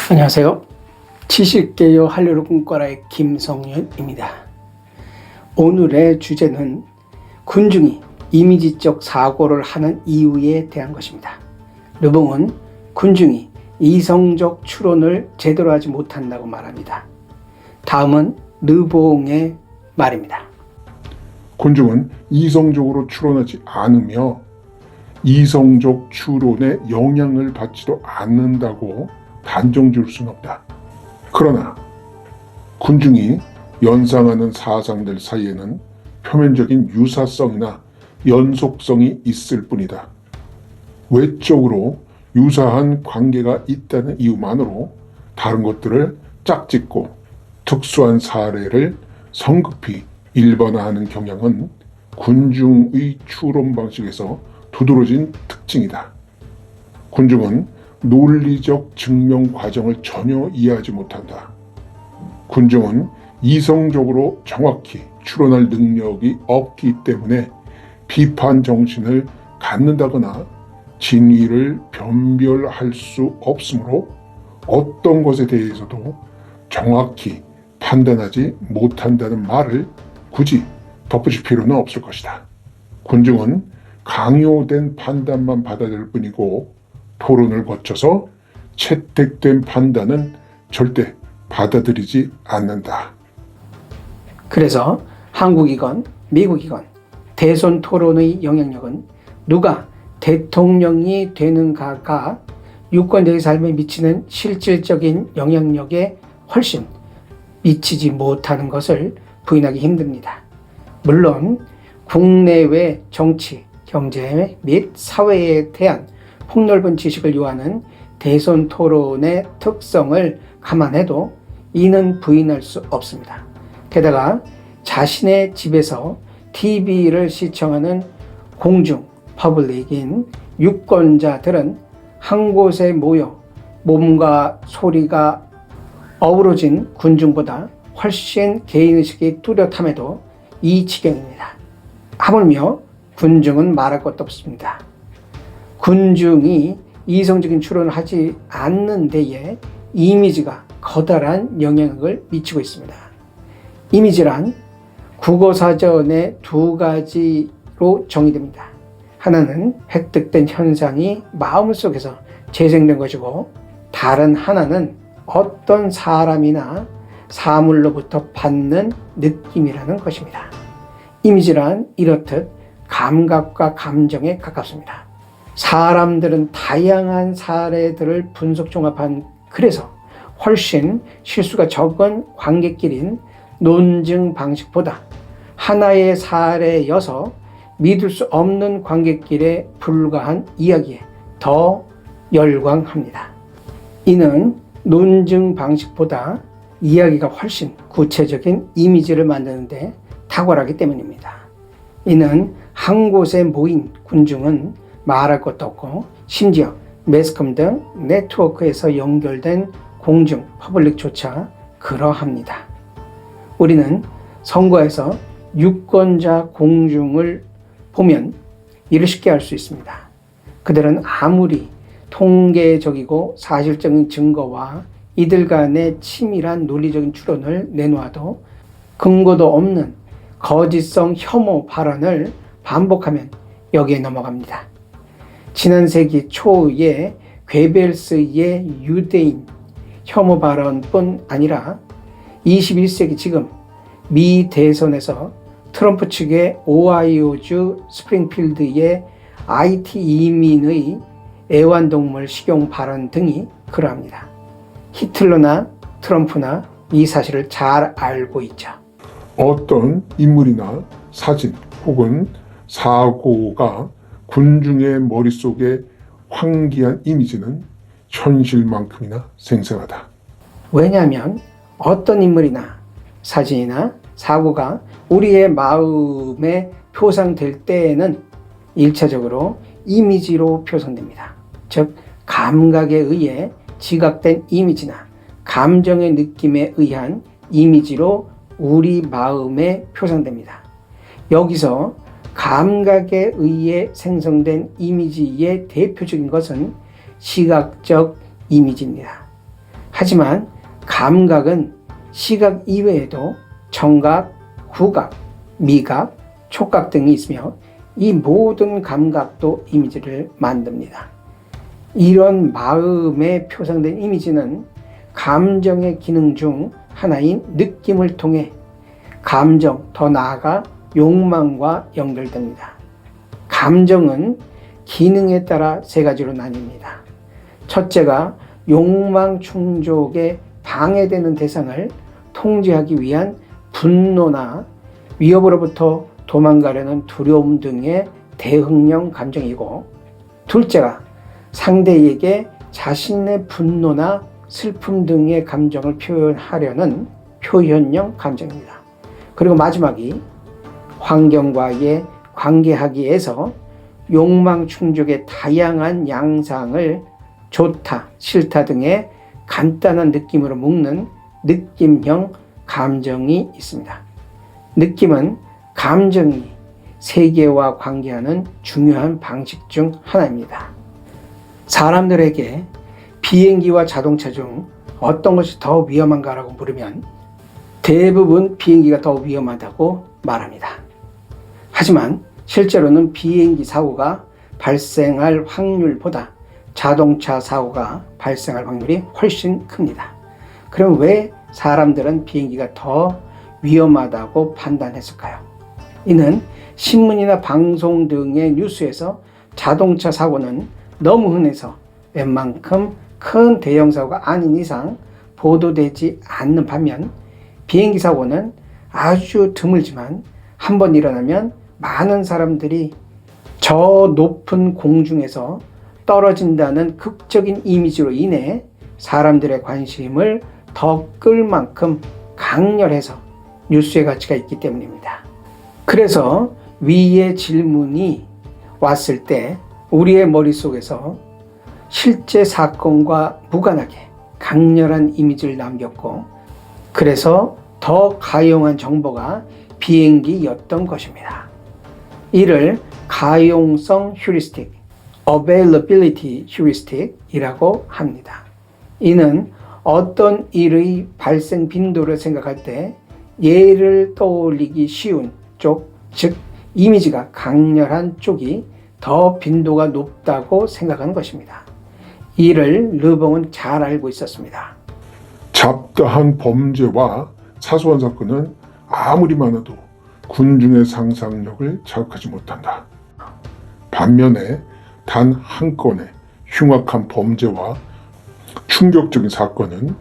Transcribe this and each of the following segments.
안녕하세요. 지식개요 한류를 꿈꿔라의 김성윤입니다. 오늘의 주제는 군중이 이미지적 사고를 하는 이유에 대한 것입니다. 르봉은 군중이 이성적 추론을 제대로 하지 못한다고 말합니다. 다음은 르봉의 말입니다. 군중은 이성적으로 추론하지 않으며 이성적 추론에 영향을 받지도 않는다고 단정 지을 수는 없다. 그러나 군중이 연상하는 사상들 사이에는 표면적인 유사성이나 연속성이 있을 뿐이다. 외적으로 유사한 관계가 있다는 이유만으로 다른 것들을 짝짓고 특수한 사례를 성급히 일반화하는 경향은 군중의 추론 방식에서 두드러진 특징이다. 군중은 논리적 증명 과정을 전혀 이해하지 못한다. 군중은 이성적으로 정확히 추론할 능력이 없기 때문에 비판 정신을 갖는다거나 진위를 변별할 수 없으므로 어떤 것에 대해서도 정확히 판단하지 못한다는 말을 굳이 덧붙일 필요는 없을 것이다. 군중은 강요된 판단만 받아들일 뿐이고 토론을 거쳐서 채택된 판단은 절대 받아들이지 않는다. 그래서 한국이건 미국이건 대선 토론의 영향력은 누가 대통령이 되는가가 유권자의 삶에 미치는 실질적인 영향력에 훨씬 미치지 못하는 것을 부인하기 힘듭니다. 물론 국내외 정치, 경제 및 사회에 대한 폭넓은 지식을 요하는 대선 토론의 특성을 감안해도 이는 부인할 수 없습니다. 게다가 자신의 집에서 TV를 시청하는 공중, 퍼블릭인 유권자들은 한 곳에 모여 몸과 소리가 어우러진 군중보다 훨씬 개인의식이 뚜렷함에도 이 지경입니다. 하물며 군중은 말할 것도 없습니다. 군중이 이성적인 추론을 하지 않는 데에 이미지가 커다란 영향을 미치고 있습니다. 이미지란 국어사전에 두 가지로 정의됩니다. 하나는 획득된 현상이 마음속에서 재생된 것이고 다른 하나는 어떤 사람이나 사물로부터 받는 느낌이라는 것입니다. 이미지란 이렇듯 감각과 감정에 가깝습니다. 사람들은 다양한 사례들을 분석 종합한 그래서 훨씬 실수가 적은 관객끼리는 논증 방식보다 하나의 사례여서 믿을 수 없는 관객끼리에 불과한 이야기에 더 열광합니다. 이는 논증 방식보다 이야기가 훨씬 구체적인 이미지를 만드는데 탁월하기 때문입니다. 이는 한 곳에 모인 군중은 말할 것도 없고 심지어 매스컴 등 네트워크에서 연결된 공중, 퍼블릭조차 그러합니다. 우리는 선거에서 유권자 공중을 보면 이를 쉽게 알 수 있습니다. 그들은 아무리 통계적이고 사실적인 증거와 이들 간의 치밀한 논리적인 추론을 내놓아도 근거도 없는 거짓성 혐오 발언을 반복하면 여기에 넘어갑니다. 지난 세기 초에 괴벨스의 유대인 혐오 발언뿐 아니라 21세기 지금 미 대선에서 트럼프 측의 오하이오주 스프링필드의 IT 이민의 애완동물 식용 발언 등이 그러합니다. 히틀러나 트럼프나 이 사실을 잘 알고 있죠. 어떤 인물이나 사진 혹은 사고가 군중의 머릿속에 환기한 이미지는 현실만큼이나 생생하다. 왜냐하면 어떤 인물이나 사진이나 사고가 우리의 마음에 표상될 때에는 1차적으로 이미지로 표현됩니다. 즉 감각에 의해 지각된 이미지나 감정의 느낌에 의한 이미지로 우리 마음에 표상됩니다. 여기서 감각에 의해 생성된 이미지의 대표적인 것은 시각적 이미지입니다. 하지만 감각은 시각 이외에도 청각, 후각, 미각, 촉각 등이 있으며 이 모든 감각도 이미지를 만듭니다. 이런 마음에 표상된 이미지는 감정의 기능 중 하나인 느낌을 통해 감정, 더 나아가 욕망과 연결됩니다. 감정은 기능에 따라 세 가지로 나뉩니다. 첫째가 욕망 충족에 방해되는 대상을 통제하기 위한 분노나 위협으로부터 도망가려는 두려움 등의 대응형 감정이고, 둘째가 상대에게 자신의 분노나 슬픔 등의 감정을 표현하려는 표현형 감정입니다. 그리고 마지막이 환경과의 관계하기에서 욕망 충족의 다양한 양상을 좋다, 싫다 등의 간단한 느낌으로 묶는 느낌형 감정이 있습니다. 느낌은 감정이 세계와 관계하는 중요한 방식 중 하나입니다. 사람들에게 비행기와 자동차 중 어떤 것이 더 위험한가라고 물으면 대부분 비행기가 더 위험하다고 말합니다. 하지만 실제로는 비행기 사고가 발생할 확률보다 자동차 사고가 발생할 확률이 훨씬 큽니다. 그럼 왜 사람들은 비행기가 더 위험하다고 판단했을까요? 이는 신문이나 방송 등의 뉴스에서 자동차 사고는 너무 흔해서 웬만큼 큰 대형 사고가 아닌 이상 보도되지 않는 반면 비행기 사고는 아주 드물지만 한 번 일어나면 많은 사람들이 저 높은 공중에서 떨어진다는 극적인 이미지로 인해 사람들의 관심을 더 끌 만큼 강렬해서 뉴스의 가치가 있기 때문입니다. 그래서 위의 질문이 왔을 때 우리의 머릿속에서 실제 사건과 무관하게 강렬한 이미지를 남겼고, 그래서 더 가용한 정보가 비행기였던 것입니다. 이를 가용성 휴리스틱, availability heuristic이라고 합니다. 이는 어떤 일의 발생 빈도를 생각할 때 예를 떠올리기 쉬운 쪽, 즉 이미지가 강렬한 쪽이 더 빈도가 높다고 생각하는 것입니다. 이를 르봉은 잘 알고 있었습니다. 잡다한 범죄와 사소한 사건은 아무리 많아도 군중의 상상력을 자극하지 못한다. 반면에 단 한 건의 흉악한 범죄와 충격적인 사건은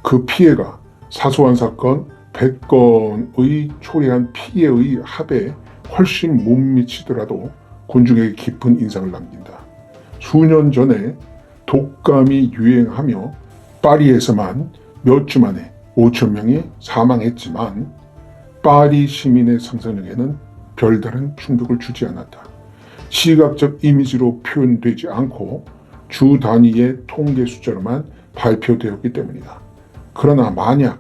그 피해가 사소한 사건 100건의 초래한 피해의 합에 훨씬 못 미치더라도 군중에게 깊은 인상을 남긴다. 수년 전에 독감이 유행하며 파리에서만 몇 주 만에 5천 명이 사망했지만 파리 시민의 상상력에는 별다른 충격을 주지 않았다. 시각적 이미지로 표현되지 않고 주 단위의 통계 숫자로만 발표되었기 때문이다. 그러나 만약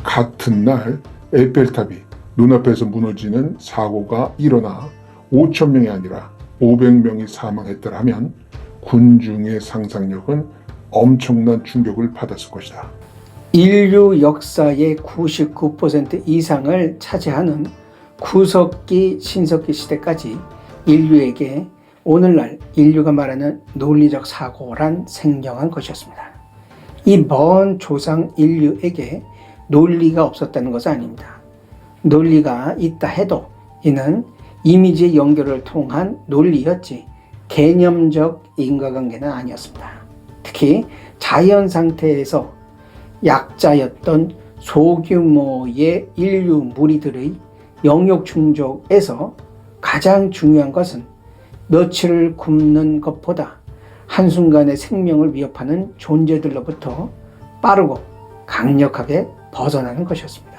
같은 날 에펠탑이 눈앞에서 무너지는 사고가 일어나 5천 명이 아니라 500명이 사망했더라면 군중의 상상력은 엄청난 충격을 받았을 것이다. 인류 역사의 99% 이상을 차지하는 구석기, 신석기 시대까지 인류에게 오늘날 인류가 말하는 논리적 사고란 생경한 것이었습니다. 이 먼 조상 인류에게 논리가 없었다는 것은 아닙니다. 논리가 있다 해도 이는 이미지의 연결을 통한 논리였지 개념적 인과관계는 아니었습니다. 특히 자연 상태에서 약자였던 소규모의 인류 무리들의 영역 충족에서 가장 중요한 것은 며칠을 굶는 것보다 한순간의 생명을 위협하는 존재들로부터 빠르고 강력하게 벗어나는 것이었습니다.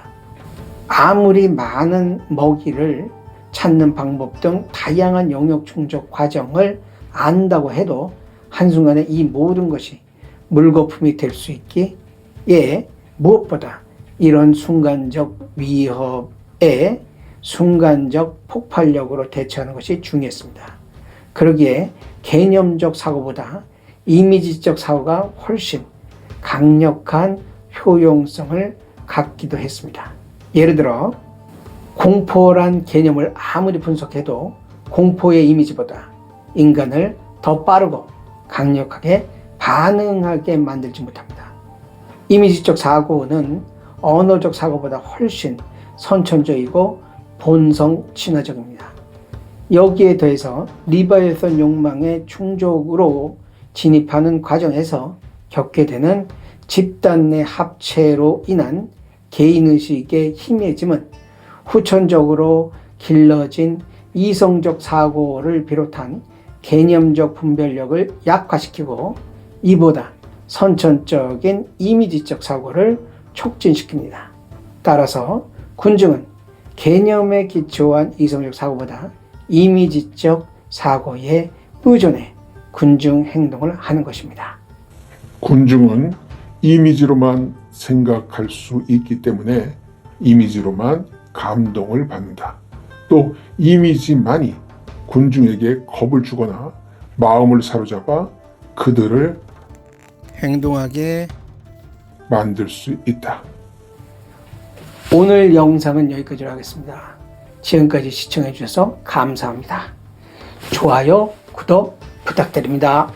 아무리 많은 먹이를 찾는 방법 등 다양한 영역 충족 과정을 안다고 해도 한순간에 이 모든 것이 물거품이 될 수 있기에 무엇보다 이런 순간적 위협에 순간적 폭발력으로 대처하는 것이 중요했습니다. 그러기에 개념적 사고보다 이미지적 사고가 훨씬 강력한 효용성을 갖기도 했습니다. 예를 들어 공포란 개념을 아무리 분석해도 공포의 이미지보다 인간을 더 빠르고 강력하게 반응하게 만들지 못합니다. 이미지적 사고는 언어적 사고보다 훨씬 선천적이고 본성 친화적입니다. 여기에 더해서 리바이어선 욕망의 충족으로 진입하는 과정에서 겪게 되는 집단 내 합체로 인한 개인의식의 희미해짐은 후천적으로 길러진 이성적 사고를 비롯한 개념적 분별력을 약화시키고 이보다 선천적인 이미지적 사고를 촉진시킵니다. 따라서 군중은 개념에 기초한 이성적 사고보다 이미지적 사고에 의존해 군중 행동을 하는 것입니다. 군중은 이미지로만 생각할 수 있기 때문에 이미지로만 감동을 받는다. 또 이미지만이 군중에게 겁을 주거나 마음을 사로잡아 그들을 행동하게 만들 수 있다. 오늘 영상은 여기까지로 하겠습니다. 지금까지 시청해 주셔서 감사합니다. 좋아요, 구독 부탁드립니다.